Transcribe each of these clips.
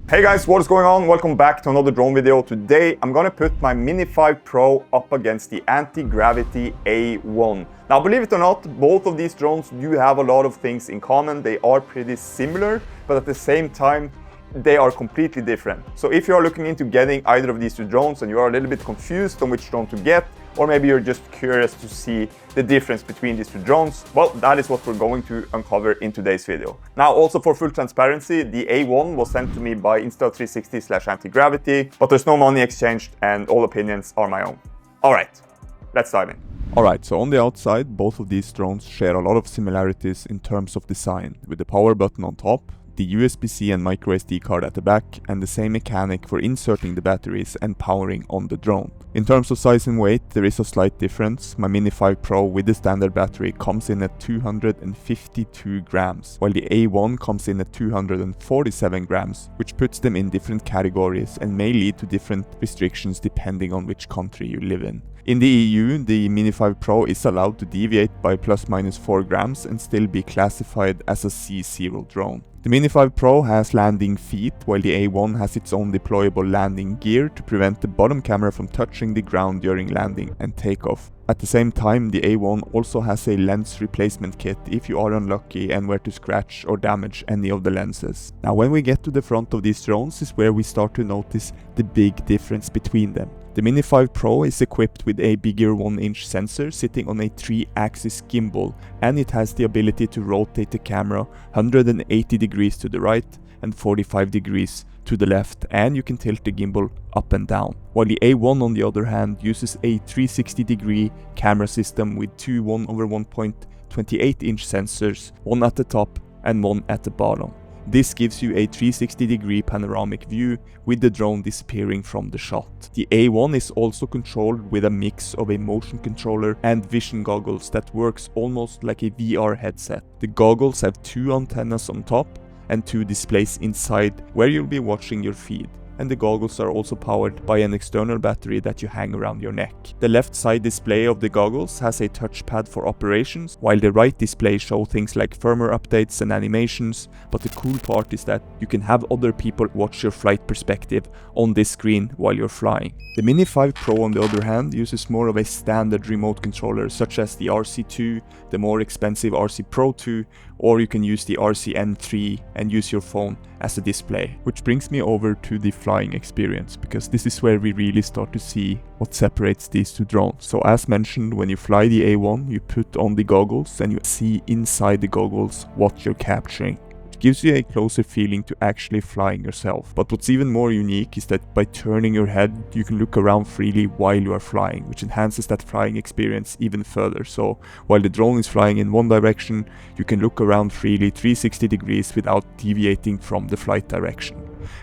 Hey guys, what is going on? Welcome back to another drone video. Today I'm gonna put my Mini 5 Pro up against the Antigravity A1. Now believe it or not, both of these drones do have a lot of things in common. They are pretty similar, but at the same time they are completely different. So if you are looking into getting either of these two drones and you are a little bit confused on which drone to get, or maybe you're just curious to see the difference between these two drones, well, that is what we're going to uncover in today's video. Now, also for full transparency, the A1 was sent to me by Insta360/Antigravity, but there's no money exchanged and all opinions are my own. All right, let's dive in. Alright, so on the outside, both of these drones share a lot of similarities in terms of design, with the power button on top, the USB-C and microSD card at the back, and the same mechanic for inserting the batteries and powering on the drone. In terms of size and weight, there is a slight difference. My Mini 5 Pro with the standard battery comes in at 252 grams, while the A1 comes in at 247 grams, which puts them in different categories and may lead to different restrictions depending on which country you live in. In the EU, the Mini 5 Pro is allowed to deviate by ±4 grams and still be classified as a C0 drone. The Mini 5 Pro has landing feet, while the A1 has its own deployable landing gear to prevent the bottom camera from touching the ground during landing and takeoff. At the same time, the A1 also has a lens replacement kit if you are unlucky and were to scratch or damage any of the lenses. Now, when we get to the front of these drones is where we start to notice the big difference between them. The Mini 5 Pro is equipped with a bigger 1-inch sensor sitting on a 3-axis gimbal, and it has the ability to rotate the camera 180 degrees to the right and 45 degrees to the left, and you can tilt the gimbal up and down. While the A1 on the other hand uses a 360 degree camera system with two 1/1.28-inch sensors, one at the top and one at the bottom. This gives you a 360 degree panoramic view with the drone disappearing from the shot. The A1 is also controlled with a mix of a motion controller and vision goggles that works almost like a VR headset. The goggles have two antennas on top and two displays inside where you'll be watching your feed. And the goggles are also powered by an external battery that you hang around your neck. The left side display of the goggles has a touchpad for operations, while the right display shows things like firmware updates and animations, but the cool part is that you can have other people watch your flight perspective on this screen while you're flying. The Mini 5 Pro on the other hand uses more of a standard remote controller such as the RC2, the more expensive RC Pro 2, or you can use the RCN3 and use your phone as a display. Which brings me over to the flying experience, because this is where we really start to see what separates these two drones. So as mentioned, when you fly the A1, you put on the goggles and you see inside the goggles what you're capturing. Gives you a closer feeling to actually flying yourself. But what's even more unique is that by turning your head, you can look around freely while you are flying, which enhances that flying experience even further. So while the drone is flying in one direction, you can look around freely 360 degrees without deviating from the flight direction.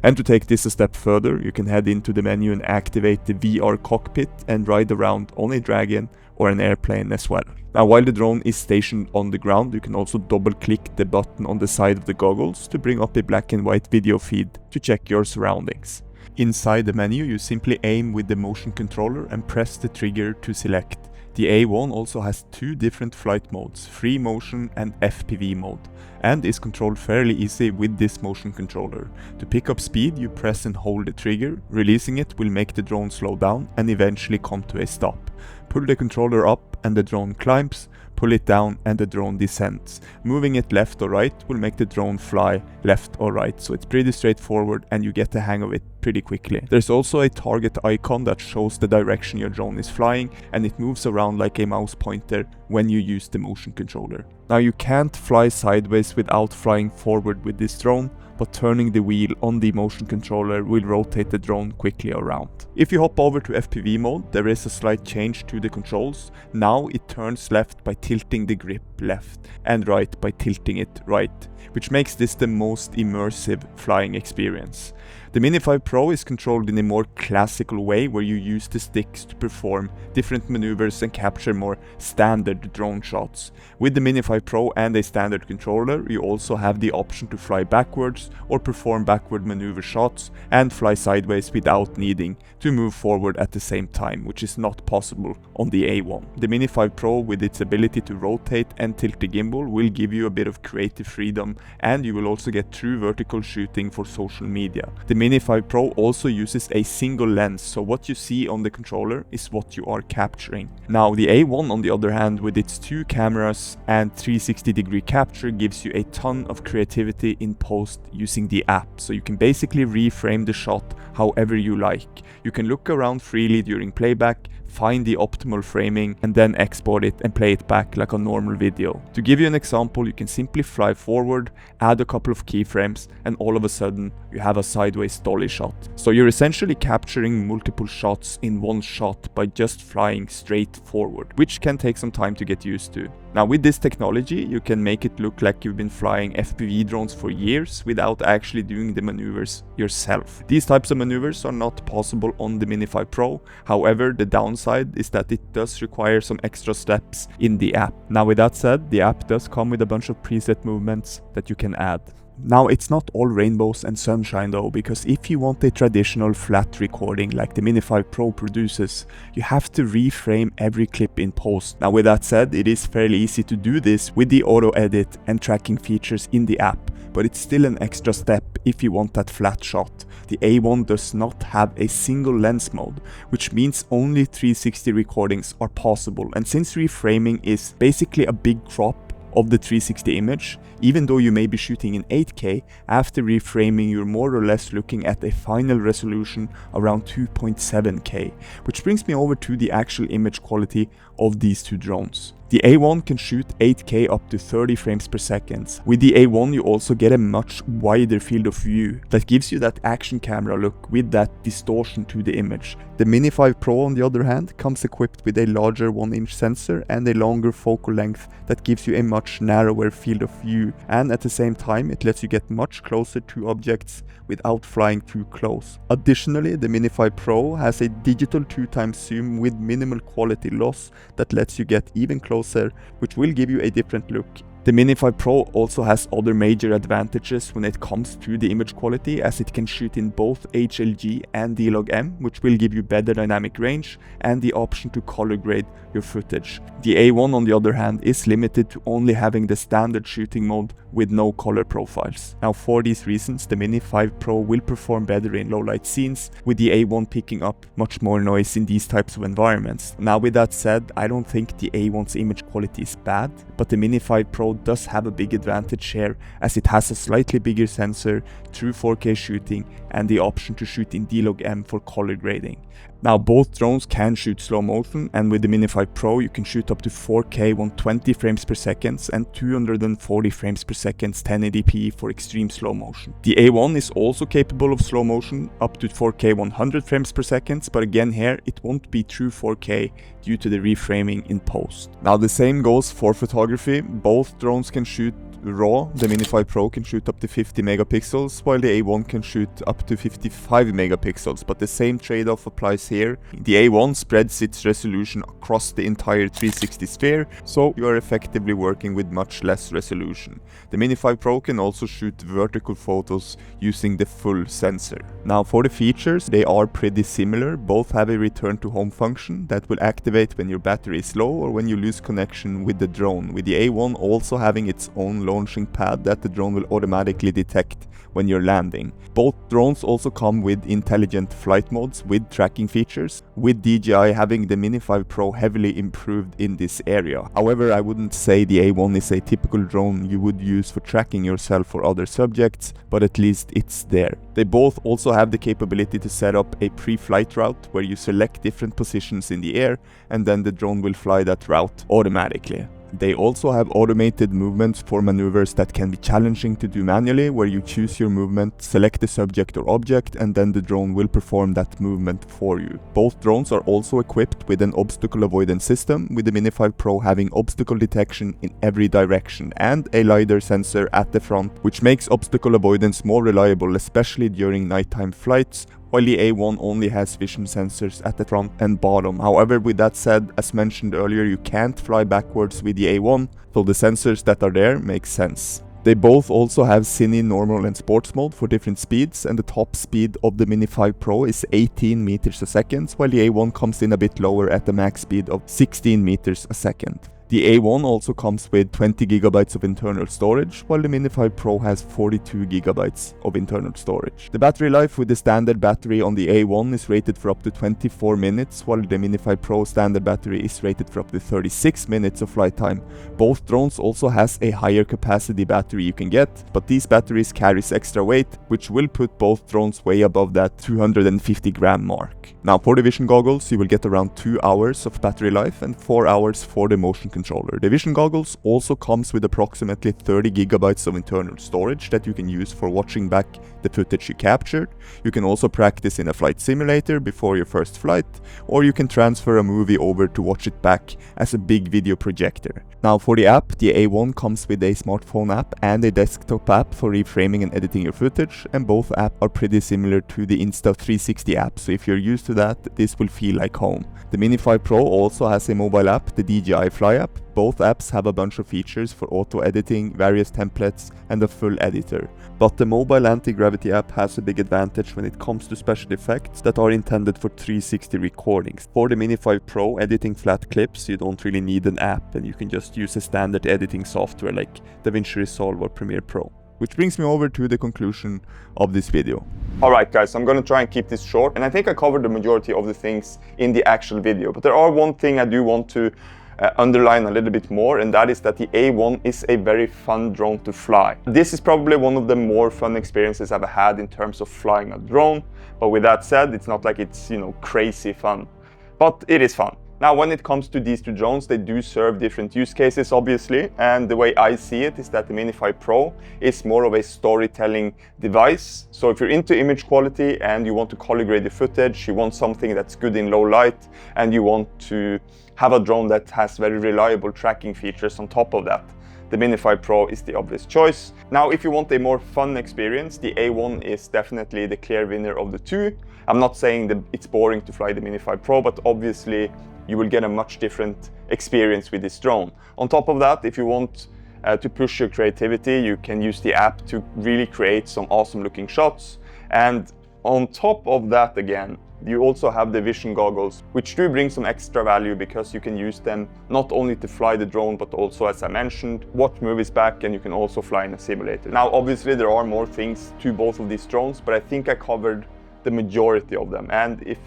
And to take this a step further, you can head into the menu and activate the VR cockpit and ride around on a Dragon or an airplane as well. Now, while the drone is stationed on the ground, you can also double click the button on the side of the goggles to bring up a black and white video feed to check your surroundings. Inside the menu, you simply aim with the motion controller and press the trigger to select. The A1 also has two different flight modes, free motion and FPV mode, and is controlled fairly easy with this motion controller. To pick up speed, you press and hold the trigger. Releasing it will make the drone slow down and eventually come to a stop. Pull the controller up and the drone climbs, pull it down and the drone descends. Moving it left or right will make the drone fly left or right, so it's pretty straightforward and you get the hang of it pretty quickly. There's also a target icon that shows the direction your drone is flying, and it moves around like a mouse pointer when you use the motion controller. Now, you can't fly sideways without flying forward with this drone, but turning the wheel on the motion controller will rotate the drone quickly around. If you hop over to FPV mode, there is a slight change to the controls. Now it turns left by tilting the grip left and right by tilting it right, which makes this the most immersive flying experience. The Mini 5 Pro is controlled in a more classical way, where you use the sticks to perform different maneuvers and capture more standard drone shots. With the Mini 5 Pro and a standard controller, you also have the option to fly backwards or perform backward maneuver shots and fly sideways without needing to move forward at the same time, which is not possible on the A1. The Mini 5 Pro, with its ability to rotate and tilt the gimbal, will give you a bit of creative freedom, and you will also get true vertical shooting for social media. The Mini 5 Pro also uses a single lens, so what you see on the controller is what you are capturing. Now the A1, on the other hand, with its 2 cameras and 360-degree capture, gives you a ton of creativity in post using the app, so you can basically reframe the shot however you like. You can look around freely during playback, find the optimal framing, and then export it and play it back like a normal video. To give you an example, you can simply fly forward, add a couple of keyframes, and all of a sudden you have a sideways dolly shot. So you're essentially capturing multiple shots in one shot by just flying straight forward, which can take some time to get used to. Now with this technology, you can make it look like you've been flying FPV drones for years without actually doing the maneuvers yourself. These types of maneuvers are not possible on the Mini 5 Pro. However, the downside is that it does require some extra steps in the app. Now with that said, the app does come with a bunch of preset movements that you can add. Now it's not all rainbows and sunshine though, because if you want a traditional flat recording like the Mini 5 Pro produces, you have to reframe every clip in post. Now with that said, it is fairly easy to do this with the auto edit and tracking features in the app, but it's still an extra step if you want that flat shot. The A1 does not have a single lens mode, which means only 360 recordings are possible, and since reframing is basically a big crop of the 360 image, even though you may be shooting in 8K, after reframing you're more or less looking at a final resolution around 2.7K, which brings me over to the actual image quality of these two drones. The A1 can shoot 8K up to 30 frames per second. With the A1 you also get a much wider field of view that gives you that action camera look with that distortion to the image. The Mini 5 Pro on the other hand comes equipped with a larger 1-inch sensor and a longer focal length that gives you a much narrower field of view, and at the same time it lets you get much closer to objects without flying too close. Additionally, the Mini 5 Pro has a digital 2x zoom with minimal quality loss that lets you get even closer, which will give you a different look. The Mini 5 Pro also has other major advantages when it comes to the image quality, as it can shoot in both HLG and D-Log-M, which will give you better dynamic range and the option to color grade your footage. The A1 on the other hand is limited to only having the standard shooting mode with no color profiles. Now for these reasons, the Mini 5 Pro will perform better in low light scenes, with the A1 picking up much more noise in these types of environments. Now with that said, I don't think the A1's image quality is bad, but the Mini 5 Pro does have a big advantage here, as it has a slightly bigger sensor, true 4K shooting, and the option to shoot in D-Log-M for color grading. Now both drones can shoot slow motion, and with the Mini 5 Pro you can shoot up to 4K 120 frames per second and 240 frames per second 1080p for extreme slow motion. The A1 is also capable of slow motion up to 4K 100 frames per second, but again here it won't be true 4K due to the reframing in post. Now the same goes for photography. Both drones can shoot RAW. The Mini 5 Pro can shoot up to 50 megapixels, while the A1 can shoot up to 55 megapixels, but the same trade-off applies here. The A1 spreads its resolution across the entire 360 sphere, so you are effectively working with much less resolution. The Mini 5 Pro can also shoot vertical photos using the full sensor. Now for the features, they are pretty similar. Both have a return to home function that will activate when your battery is low or when you lose connection with the drone, with the A1 also having its own launching pad that the drone will automatically detect when you're landing. Both drones also come with intelligent flight modes with tracking features, with DJI having the Mini 5 Pro heavily improved in this area. However, I wouldn't say the A1 is a typical drone you would use for tracking yourself or other subjects, but at least it's there. They both also have the capability to set up a pre-flight route where you select different positions in the air and then the drone will fly that route automatically. They also have automated movements for maneuvers that can be challenging to do manually, where you choose your movement, select the subject or object, and then the drone will perform that movement for you. Both drones are also equipped with an obstacle avoidance system, with the Mini 5 Pro having obstacle detection in every direction and a LiDAR sensor at the front, which makes obstacle avoidance more reliable, especially during nighttime flights, while the A1 only has vision sensors at the front and bottom. However, with that said, as mentioned earlier, you can't fly backwards with the A1, so the sensors that are there make sense. They both also have Cine, normal and sports mode for different speeds, and the top speed of the Mini 5 Pro is 18 meters a second, while the A1 comes in a bit lower at the max speed of 16 meters a second. The A1 also comes with 20 gigabytes of internal storage, while the Mini 5 Pro has 42 gigabytes of internal storage. The battery life with the standard battery on the A1 is rated for up to 24 minutes, while the Mini 5 Pro standard battery is rated for up to 36 minutes of flight time. Both drones also has a higher capacity battery you can get, but these batteries carries extra weight, which will put both drones way above that 250 gram mark. Now for the vision goggles, you will get around 2 hours of battery life and 4 hours for the motion controller. The vision goggles also comes with approximately 30 gigabytes of internal storage that you can use for watching back the footage you captured. You can also practice in a flight simulator before your first flight, or you can transfer a movie over to watch it back as a big video projector. Now for the app, the A1 comes with a smartphone app and a desktop app for reframing and editing your footage, and both apps are pretty similar to the Insta360 app, so if you're used to that, this will feel like home. The Mini 5 Pro also has a mobile app, the DJI Fly app. Both apps have a bunch of features for auto editing, various templates, and a full editor. But the mobile Antigravity app has a big advantage when it comes to special effects that are intended for 360 recordings. For the Mini 5 Pro, editing flat clips, you don't really need an app, and you can just use a standard editing software like DaVinci Resolve or Premiere Pro. Which brings me over to the conclusion of this video. Alright guys, I'm gonna try and keep this short, and I think I covered the majority of the things in the actual video, but there are one thing I do want to underline a little bit more, and that is that the A1 is a very fun drone to fly. This is probably one of the more fun experiences I've had in terms of flying a drone, but with that said, it's not like it's, you know, crazy fun, but it is fun. Now, when it comes to these two drones, they do serve different use cases, obviously, and the way I see it is that the Mini 5 Pro is more of a storytelling device. So if you're into image quality and you want to color grade your footage, you want something that's good in low light, and you want to have a drone that has very reliable tracking features on top of that, the Mini 5 Pro is the obvious choice. Now, if you want a more fun experience, the A1 is definitely the clear winner of the two. I'm not saying that it's boring to fly the Mini 5 Pro, but obviously you will get a much different experience with this drone. On top of that, if you want to push your creativity, you can use the app to really create some awesome looking shots. And on top of that, again, you also have the vision goggles, which do bring some extra value because you can use them not only to fly the drone, but also, as I mentioned, watch movies back, and you can also fly in a simulator. Now, obviously, there are more things to both of these drones, but I think I covered the majority of them. And if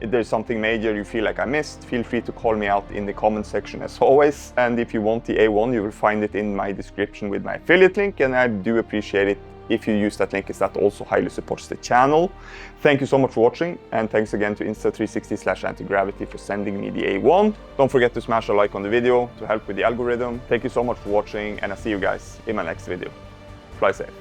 there's something major you feel like I missed, feel free to call me out in the comment section as always. And if you want the A1, you will find it in my description with my affiliate link, and I do appreciate it if you use that link, as that also highly supports the channel. Thank you so much for watching, and thanks again to Insta360/Antigravity for sending me the A1. Don't forget to smash a like on the video to help with the algorithm. Thank you so much for watching, and I'll see you guys in my next video. Fly safe.